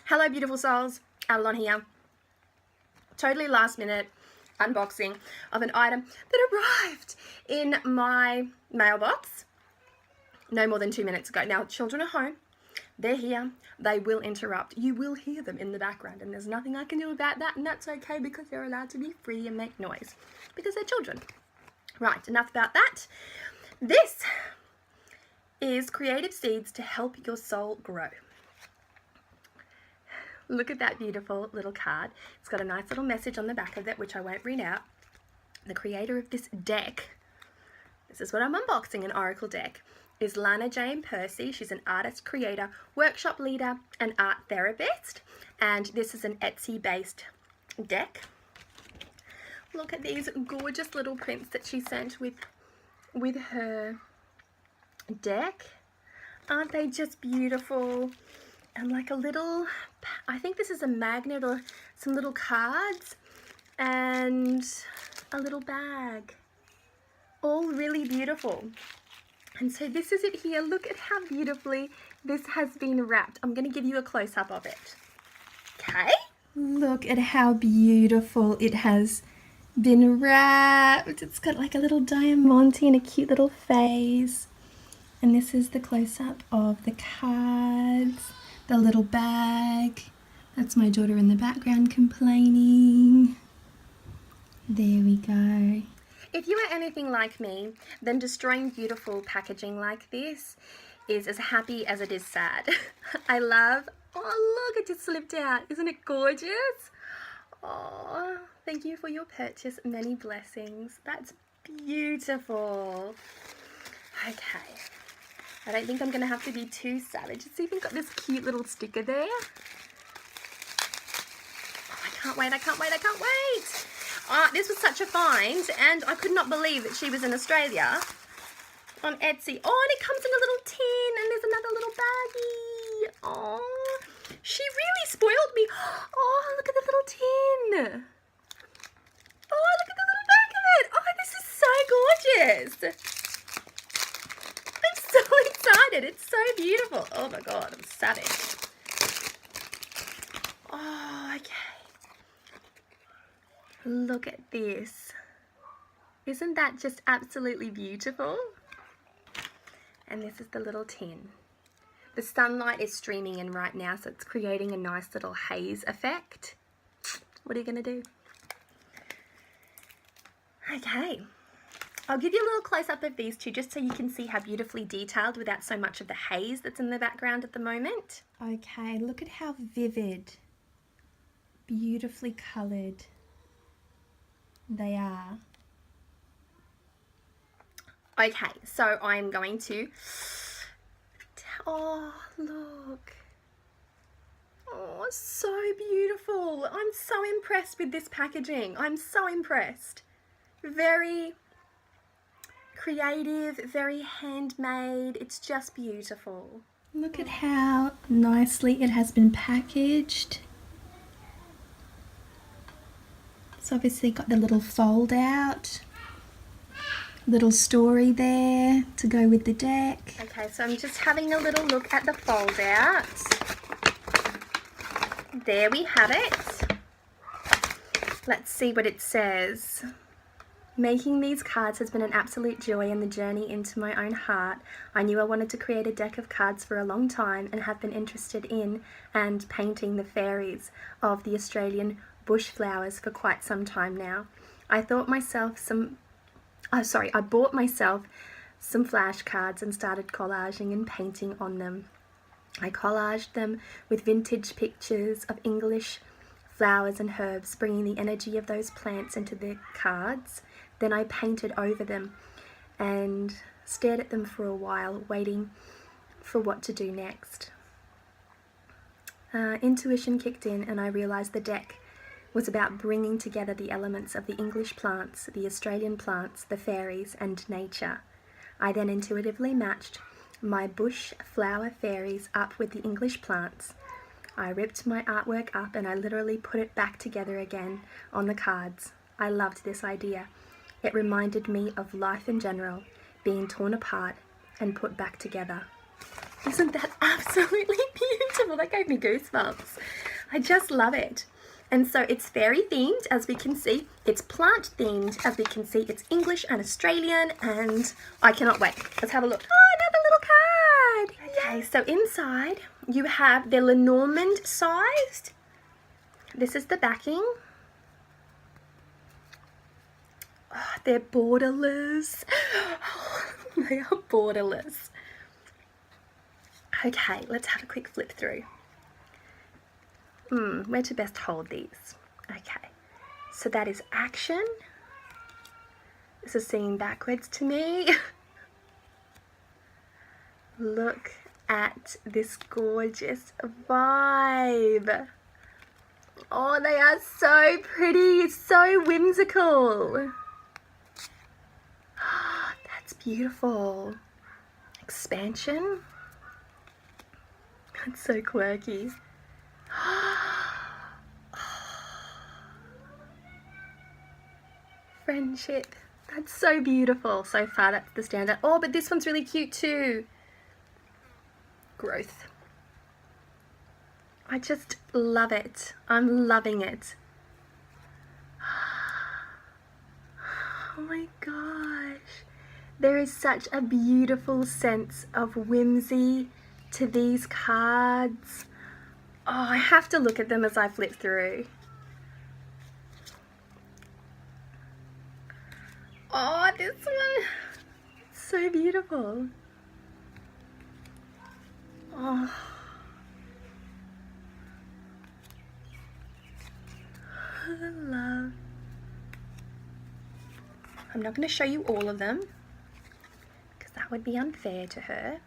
Hello beautiful souls, Avalon here. Totally last minute unboxing of an item that arrived in my mailbox no more than 2 minutes ago. Now children are home, they're here, they will interrupt. You will hear them in the background and there's nothing I can do about that, and that's okay because they're allowed to be free and make noise because they're children. Right, enough about that. This is creative seeds to help your soul grow. Look at that beautiful little card. It's got a nice little message on the back of it, which I won't read out. The creator of this deck, this is what I'm unboxing, an oracle deck, is Lana Jane Percy. She's an artist, creator, workshop leader, and art therapist. And this is an Etsy-based deck. Look at these gorgeous little prints that she sent with her deck. Aren't they just beautiful? And like a little, I think this is a magnet or some little cards and a little bag. All really beautiful. And so this is it here. Look at how beautifully this has been wrapped. I'm going to give you a close-up of it. Okay? Look at how beautiful it has been wrapped. It's got like a little diamante and a cute little face. And this is the close-up of the cards. The little bag. That's my daughter in the background complaining. There we go. If you are anything like me, then destroying beautiful packaging like this is as happy as it is sad. I love, oh look, it just slipped out. Isn't it gorgeous? Oh, thank you for your purchase. Many blessings. That's beautiful. Okay. I don't think I'm going to have to be too savage. It's even got this cute little sticker there. Oh, I can't wait, I can't wait, I can't wait. This was such a find, and I could not believe that she was in Australia on Etsy. Oh, and it comes in a little tin, and there's another little baggie. Oh, she really spoiled me. Oh, look at the little tin. Oh, look at the little back of it. Oh, this is so gorgeous. So excited. It's so beautiful. Oh my god, I'm savage. Oh, okay. Look at this. Isn't that just absolutely beautiful? And this is the little tin. The sunlight is streaming in right now, so it's creating a nice little haze effect. What are you going to do? Okay. I'll give you a little close-up of these two just so you can see how beautifully detailed without so much of the haze that's in the background at the moment. Okay, look at how vivid, beautifully coloured they are. Okay, so I'm going to... Oh, look. Oh, so beautiful. I'm so impressed with this packaging. I'm so impressed. Very... creative, very handmade. It's just beautiful. Look at how nicely it has been packaged. It's obviously got the little fold out, little story there to go with the deck. Okay, so I'm just having a little look at the fold out. There we have it. Let's see what it says. Making these cards has been an absolute joy in the journey into my own heart. I knew I wanted to create a deck of cards for a long time and have been interested in and painting the fairies of the Australian bush flowers for quite some time now. I bought myself some flashcards and started collaging and painting on them. I collaged them with vintage pictures of English flowers and herbs, bringing the energy of those plants into the cards. Then I painted over them and stared at them for a while, waiting for what to do next. Intuition kicked in and I realised the deck was about bringing together the elements of the English plants, the Australian plants, the fairies and nature. I then intuitively matched my bush flower fairies up with the English plants. I ripped my artwork up and I literally put it back together again on the cards. I loved this idea. It reminded me of life in general, being torn apart and put back together. Isn't that absolutely beautiful? That gave me goosebumps. I just love it. And so it's fairy themed, as we can see. It's plant themed, as we can see. It's English and Australian, and I cannot wait. Let's have a look. Oh, another little card. Okay, so inside you have the Lenormand sized. This is the backing. Oh, they're borderless. They are borderless. Okay, let's have a quick flip through. Where to best hold these? Okay, so that is action. This is singing backwards to me. Look at this gorgeous vibe. Oh, they are so pretty. It's so whimsical. That's beautiful. Expansion. That's so quirky. Friendship. That's so beautiful. So far, that's the standard. Oh, but this one's really cute too. Growth. I just love it. I'm loving it. Oh my gosh. There is such a beautiful sense of whimsy to these cards. Oh, I have to look at them as I flip through. Oh, this one. So beautiful. Oh. Love. I'm not going to show you all of them because that would be unfair to her.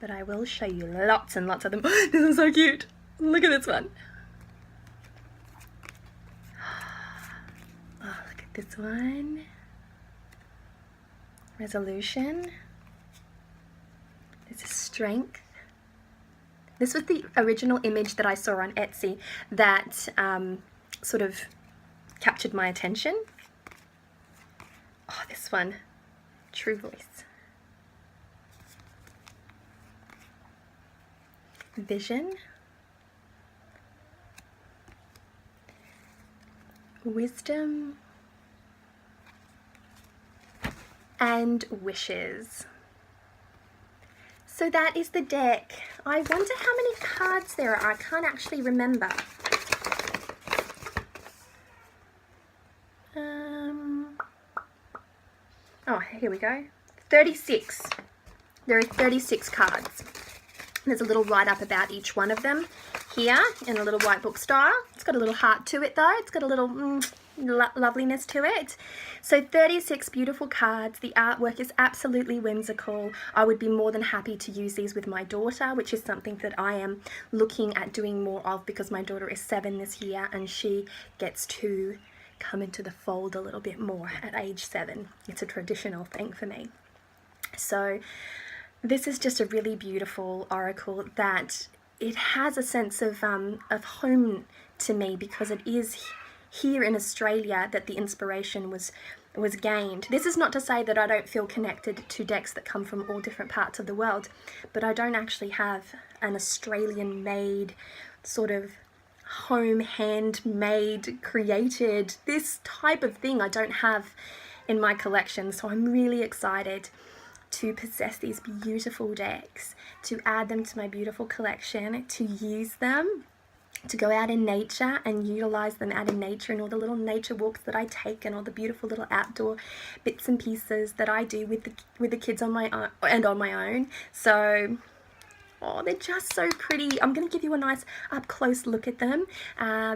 But I will show you lots and lots of them. This is so cute. Look at this one. Oh, look at this one. Resolution. This is strength. This was the original image that I saw on Etsy that sort of captured my attention. Oh, this one. True voice. Vision. Wisdom. And wishes. So that is the deck. I wonder how many cards there are. I can't actually remember. Oh, here we go. 36. There are 36 cards. There's a little write-up about each one of them here in a little white book style. It's got a little heart to it though. It's got a little loveliness to it. So 36 beautiful cards. The artwork is absolutely whimsical. I would be more than happy to use these with my daughter, which is something that I am looking at doing more of because my daughter is 7 this year and she gets to come into the fold a little bit more at age 7. It's a traditional thing for me. So this is just a really beautiful oracle that it has a sense of home to me because it is here in Australia that the inspiration was gained. This is not to say that I don't feel connected to decks that come from all different parts of the world, but I don't actually have an Australian made sort of home handmade created this type of thing I don't have in my collection. So I'm really excited to possess these beautiful decks, to add them to my beautiful collection, to use them, to go out in nature and utilize them out in nature and all the little nature walks that I take and all the beautiful little outdoor bits and pieces that I do with the kids on my own and on my own. So oh, they're just so pretty. I'm going to give you a nice up close look at them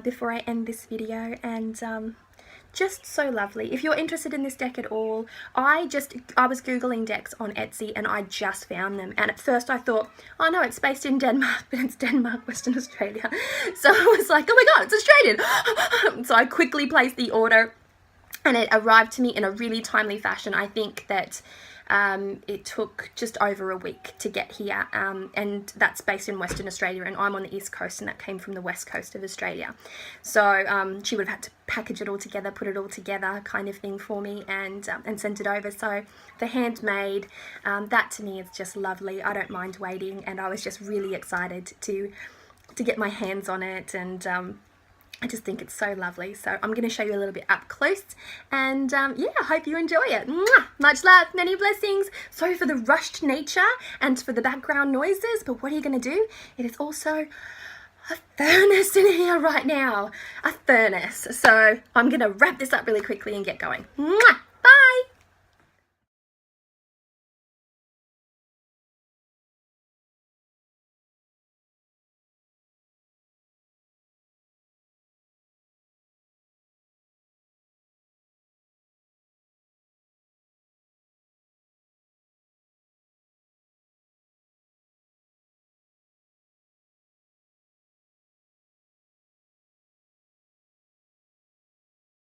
before I end this video, and just so lovely. If you're interested in this deck at all, I was Googling decks on Etsy and I just found them. And at first I thought, oh no, it's based in Denmark, but it's Denmark, Western Australia. So I was like, oh my God, it's Australian. So I quickly placed the order and it arrived to me in a really timely fashion. I think that It took just over a week to get here, and that's based in Western Australia, and I'm on the East Coast, and that came from the West Coast of Australia. So she would have had to package it all together, put it all together kind of thing for me, and send it over. So the handmade, that to me is just lovely. I don't mind waiting, and I was just really excited to get my hands on it, and I just think it's so lovely. So I'm going to show you a little bit up close, and yeah, I hope you enjoy it. Mwah! Much love, many blessings. Sorry for the rushed nature and for the background noises, but what are you going to do? It is also a furnace in here right now, a furnace. So I'm going to wrap this up really quickly and get going. Mwah!